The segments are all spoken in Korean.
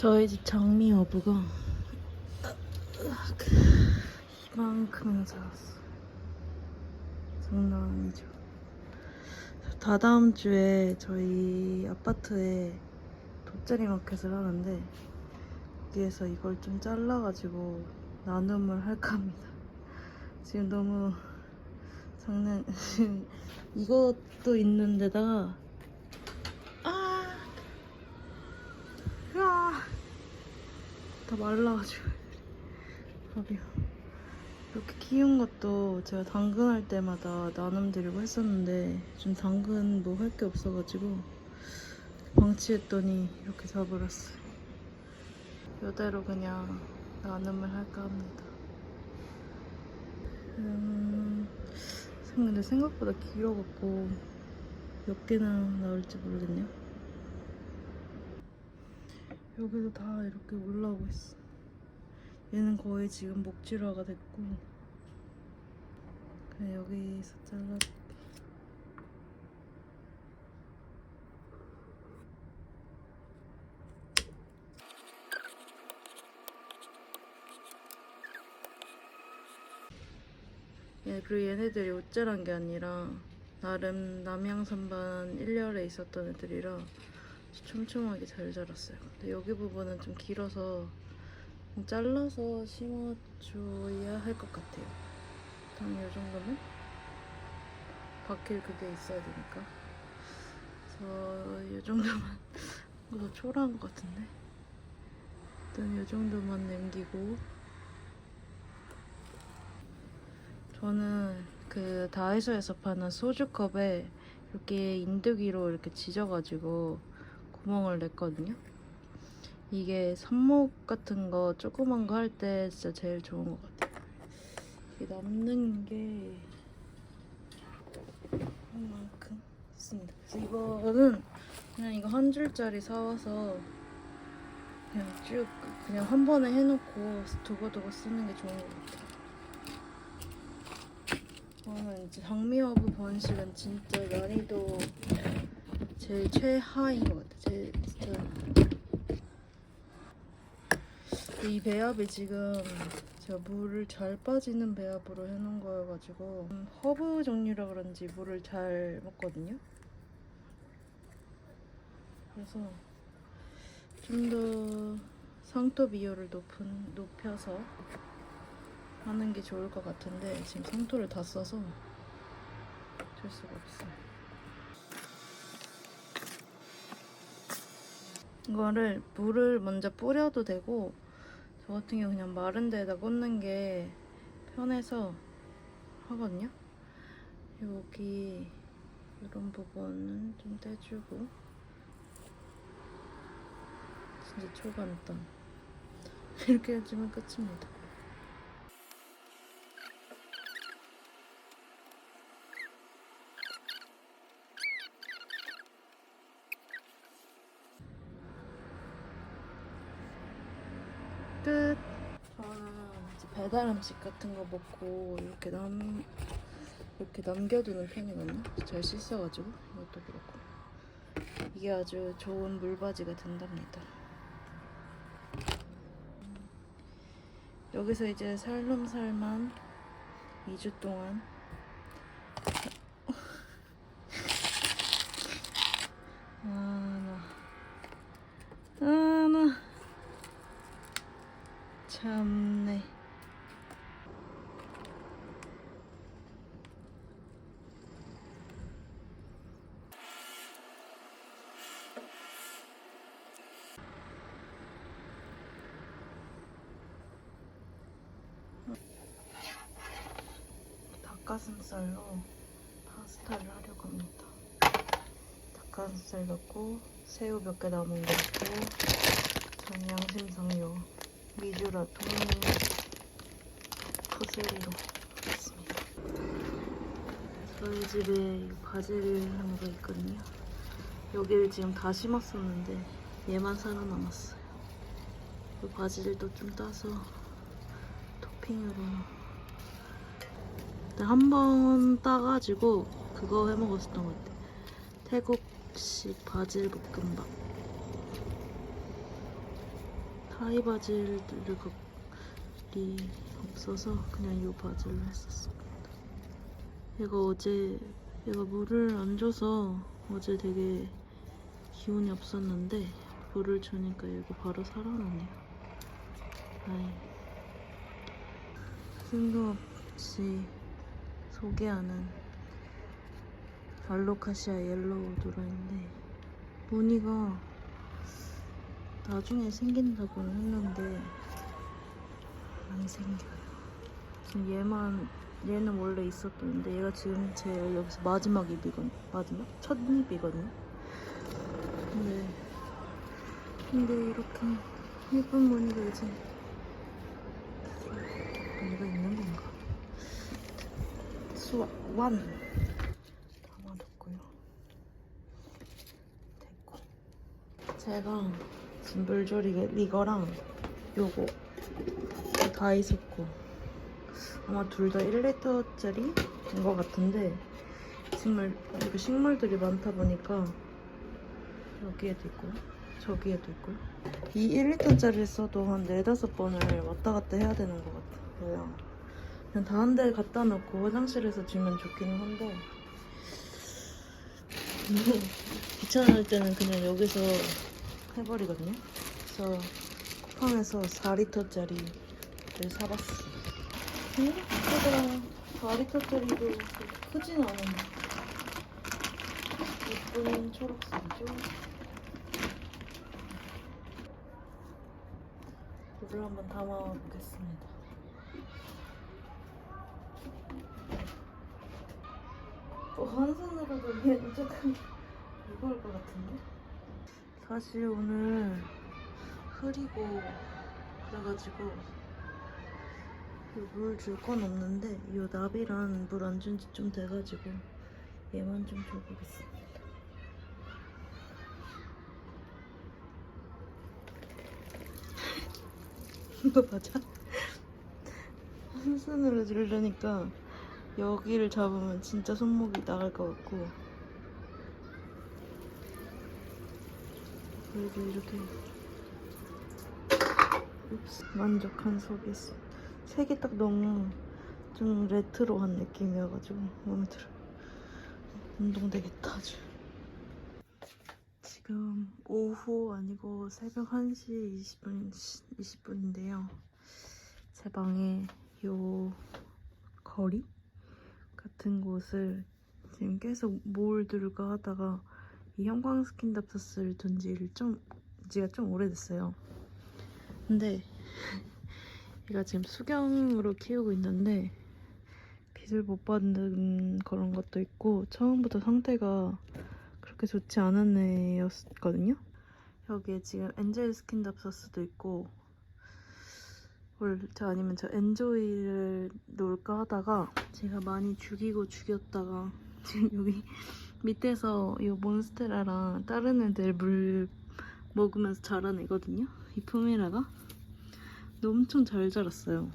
저희 집 장미 여부가 이만큼 자랐어. 장난 아니죠. 다다음 주에 저희 아파트에 돗자리 마켓을 하는데 거기에서 이걸 좀 잘라가지고 나눔을 할까 합니다. 지금 너무 장난. 지금 이것도 있는데다가 다 말라가지고 밥이요. 이렇게 키운 것도 제가 당근할 때마다 나눔드리고 했었는데 지금 당근 뭐 할 게 없어가지고 방치했더니 이렇게 자버렸어요. 이대로 그냥 나눔을 할까 합니다. 근데 생각보다 길어갖고 몇 개나 나올지 모르겠네요. 여기도 다 이렇게 올라오고 있어. 얘는 거의 지금 목질화가 됐고 그냥 여기서 잘라줄게. 그리고 얘네들이 옷자란 게 아니라 나름 남양산반 1열에 있었던 애들이라 촘촘하게 잘 자랐어요. 근데 여기 부분은 좀 길어서 잘라서 심어줘야 할 것 같아요. 단 이 정도면 바뀔 그게 있어야 되니까. 그래서 이 정도만 더 초라한 것 같은데 일단 이 정도만 남기고, 저는 그 다이소에서 파는 소주컵에 이렇게 인두기로 이렇게 지져가지고 구멍을 냈거든요. 이게 삽목 같은 거 조그만 거 할 때 진짜 제일 좋은 것 같아요. 이게 남는 게 이만큼 있습니다. 그래서 이거는 그냥 이거 한 줄짜리 사와서 그냥 쭉 그냥 한 번에 해놓고 두고두고 쓰는 게 좋은 것 같아요. 저는 이제 장미화부 번식은 진짜 난이도 제일 최하인 것 같아요. 제일 진짜. 이 배합이 지금 제가 물을 잘 빠지는 배합으로 해놓은 거여가지고 허브 종류라 그런지 물을 잘 먹거든요. 그래서 좀 더 상토 비율을 높여서 하는 게 좋을 것 같은데 지금 상토를 다 써서 어쩔 수가 없어요. 이거를 물을 먼저 뿌려도 되고 저 같은 경우 그냥 마른 데에다 꽂는 게 편해서 하거든요. 여기 이런 부분은 좀 떼주고, 진짜 초간단. 이렇게 해주면 끝입니다. 끝. 저는 이제 배달 음식 같은 거 먹고 이렇게 남겨두는 편이거든요. 잘 씻어가지고 이것도 그렇고 이게 아주 좋은 물바지가 된답니다. 여기서 이제 살놈살만 2주 동안 나 참네. 닭가슴살로 파스타를 하려고 합니다. 닭가슴살 넣고 새우 몇 개 남은 거 넣고 전 양심상요 미주라통 푸세리로 하겠습니다. 저희 집에 바질나무가 있거든요. 여기를 지금 다 심었었는데 얘만 살아남았어요. 이 바질도 좀 따서 토핑으로 한 번 따가지고 그거 해먹었었던 것 같아요. 태국식 바질 볶음밥. 하이 바질이 없어서 그냥 이 바질로 했었습니다. 얘가 물을 안 줘서 어제 되게 기운이 없었는데 물을 주니까 얘가 바로 살아나네요. 아이, 뜬금없이 소개하는 알로카시아 옐로우 도라인데 무늬가 나중에 생긴다고는 했는데 안 생겨요. 지금 얘는 원래 있었던데 얘가 지금 제일 여기서 마지막 잎이거든요. 마지막? 첫 잎이거든요. 근데 이렇게 예쁜 무늬가 이제 무늬가 있는 건가? 수완 담아뒀고요. 됐고 제가 지금 물조리개 이거랑 요거 다 있었고 아마 둘 다 1리터짜리인 것 같은데 정말 이렇게 식물들이 많다 보니까 여기에도 있고요. 저기에도 있고요. 이 1리터짜리 써도 한 4-5번을 왔다 갔다 해야 되는 것 같아요. 그냥 다 한 대 갖다 놓고 화장실에서 주면 좋기는 한데 귀찮을 때는 그냥 여기서 해버리거든요. 그래서 쿠팡에서 4리터짜리를 사봤어요. 생각보다 4리터짜리도 크진 않은데 예쁜 초록색이죠. 물을 한번 담아보겠습니다. 한 손으로 돌리면 조금 무거울 것 같은데? 사실 오늘 흐리고 그래가지고 물 줄 건 없는데 이 나비랑 물 안 준 지 좀 돼가지고 얘만 좀 줘보겠습니다. 이거 맞아? 한 손으로 주려니까 여기를 잡으면 진짜 손목이 나갈 것 같고 그래도 이렇게 만족한 속에 있어. 색이 딱 너무 좀 레트로한 느낌이어가지고 마음에 들어요. 운동되겠다 아주. 지금 오후 아니고 새벽 1시 20분인데요. 제 방에 요 거리 같은 곳을 지금 계속 뭘 둘까 하다가 이 형광 스킨답서스를 둔 지가 좀 오래됐어요. 근데 얘가 지금 수경으로 키우고 있는데 빛을 못 받는 그런 것도 있고 처음부터 상태가 그렇게 좋지 않은 애였거든요. 여기에 지금 엔젤 스킨답서스도 있고 아니면 저 엔조이를 놓을까 하다가 제가 많이 죽였다가 지금 여기 밑에서 이 몬스테라랑 다른 애들 물 먹으면서 자란 애거든요. 이 푸메라가 근데 엄청 잘 자랐어요.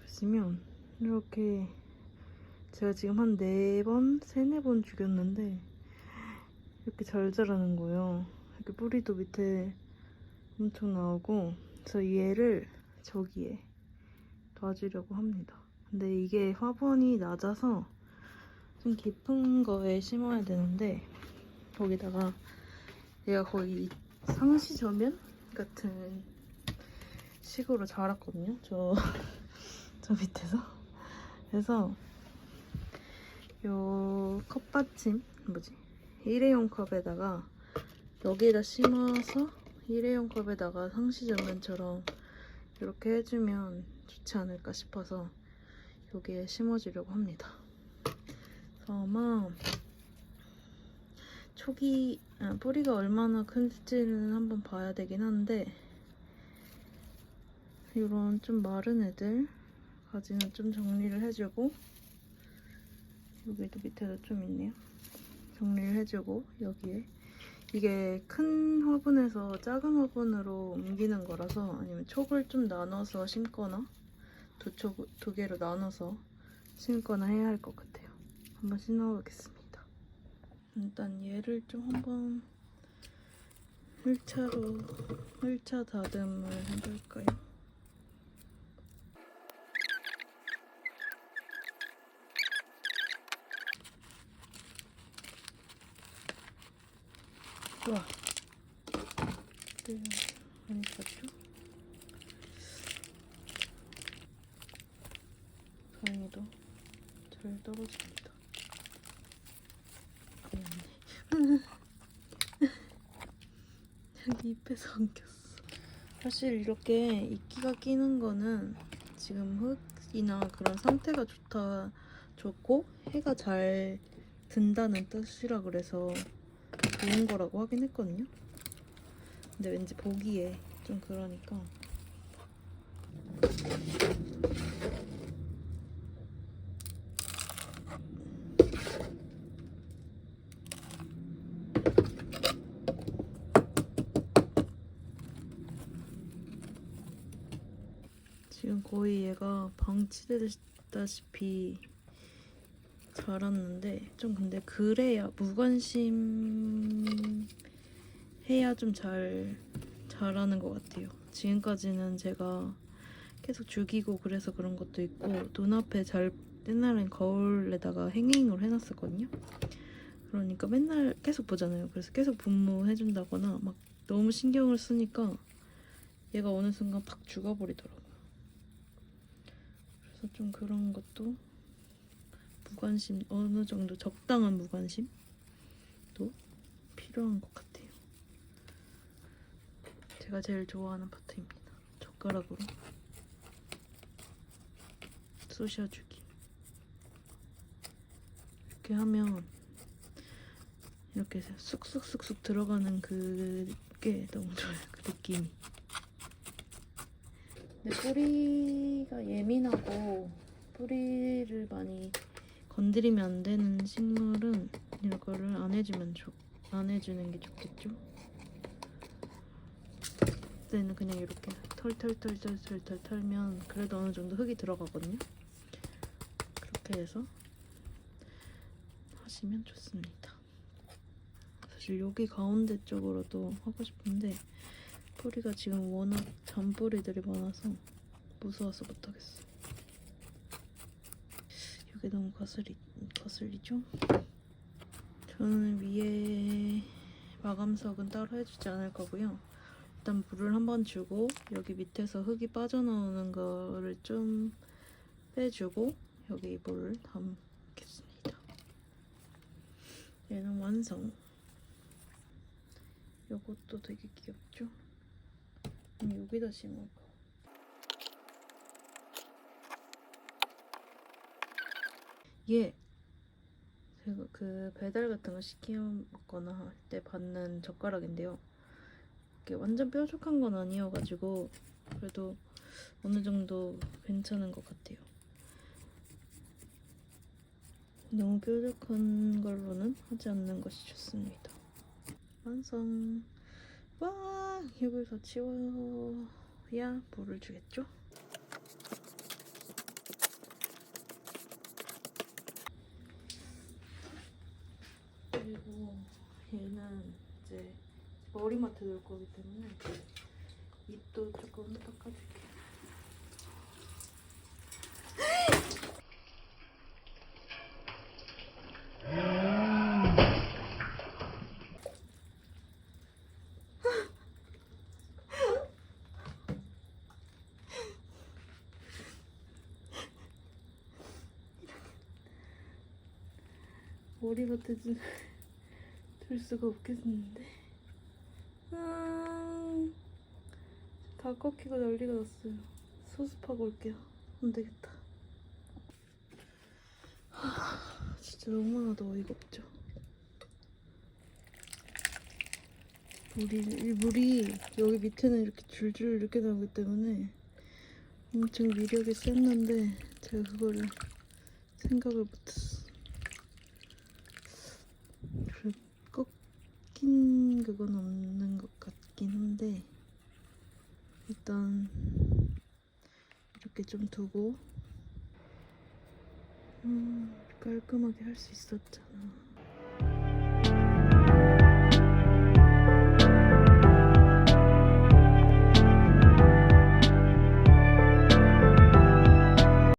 보시면 이렇게 제가 지금 한 4번, 3-4번 죽였는데 이렇게 잘 자라는 거예요. 이렇게 뿌리도 밑에 엄청 나오고 그래서 얘를 저기에 놔주려고 합니다. 근데 이게 화분이 낮아서 좀 깊은 거에 심어야 되는데 거기다가 얘가 거의 상시저면 같은 식으로 자랐거든요. 저 밑에서. 그래서 요 컵받침 일회용 컵에다가 여기에다 심어서 일회용 컵에다가 상시전면처럼 이렇게 해주면 좋지 않을까 싶어서 여기에 심어주려고 합니다. 그래서 아마 뿌리가 얼마나 큰지는 한번 봐야 되긴 한데 이런 좀 마른 애들까지는 좀 정리를 해주고 여기도 밑에도 좀 있네요. 정리를 해주고 여기에 이게 큰 화분에서 작은 화분으로 옮기는 거라서 아니면 촉을 좀 나눠서 심거나 두 개로 나눠서 심거나 해야 할 것 같아요. 한번 심어보겠습니다. 일단 얘를 좀 한번 1차 다듬을 해볼까요? 우와, 많이 탔죠? 다행히도 잘 떨어집니다. 미안해. 여기 잎에서 엉켰어. 사실 이렇게 이끼가 끼는 거는 지금 흙이나 그런 상태가 좋고 해가 잘 든다는 뜻이라 그래서 좋은 거라고 하긴 했거든요. 근데 왠지 보기에 좀 그러니까 지금 거의 얘가 방치되다시피 자랐는데 좀 근데 그래야 무관심 해야 좀 잘 자라는 것 같아요. 지금까지는 제가 계속 죽이고 그래서 그런 것도 있고 눈앞에 잘 옛날엔 거울에다가 행잉으로 해놨었거든요. 그러니까 맨날 계속 보잖아요. 그래서 계속 분무해준다거나 막 너무 신경을 쓰니까 얘가 어느 순간 팍 죽어버리더라고요. 그래서 좀 그런 것도 무관심, 어느 정도 적당한 무관심도 필요한 것 같아요. 제가 제일 좋아하는 파트입니다. 젓가락으로 쑤셔주기. 이렇게 하면 이렇게 쑥쑥쑥쑥 들어가는 그게 너무 좋아요. 그 느낌이. 근데 뿌리가 예민하고 뿌리를 많이 건드리면 안 되는 식물은 이거를 안 해주는 게 좋겠죠. 그때는 그냥 이렇게 털털털털털털 털면 그래도 어느 정도 흙이 들어가거든요. 그렇게 해서 하시면 좋습니다. 사실 여기 가운데 쪽으로도 하고 싶은데 뿌리가 지금 워낙 잔뿌리들이 많아서 무서워서 못하겠어. 이게 너무 거슬리죠? 저는 위에 마감석은 따로 해주지 않을 거고요. 일단 물을 한번 주고 여기 밑에서 흙이 빠져나오는 거를 좀 빼주고 여기 물을 담겠습니다. 얘는 완성. 요것도 되게 귀엽죠? 여기다 심을까? 얘 제가 그 배달 같은 거 시켜 먹거나 할 때 받는 젓가락인데요. 이게 완전 뾰족한 건 아니어가지고 그래도 어느 정도 괜찮은 것 같아요. 너무 뾰족한 걸로는 하지 않는 것이 좋습니다. 완성. 와, 이걸 다 치워야 물을 주겠죠? 그리고 얘는 이제 머리맡에 놓을 거기 때문에 잎도 조금 닦아줄게요. 머리맡에 둘 수가 없겠는데. 다 꺾이고 난리가 났어요. 수습하고 올게요. 안 되겠다. 진짜 너무나도 어이가 없죠. 물이 여기 밑에는 이렇게 줄줄 이렇게 나오기 때문에 엄청 위력이 셌는데 제가 그거를 생각을 못했어. 꺾인 그건 없는 것 같긴 한데 일단 이렇게 좀 두고 깔끔하게 할 수 있었잖아.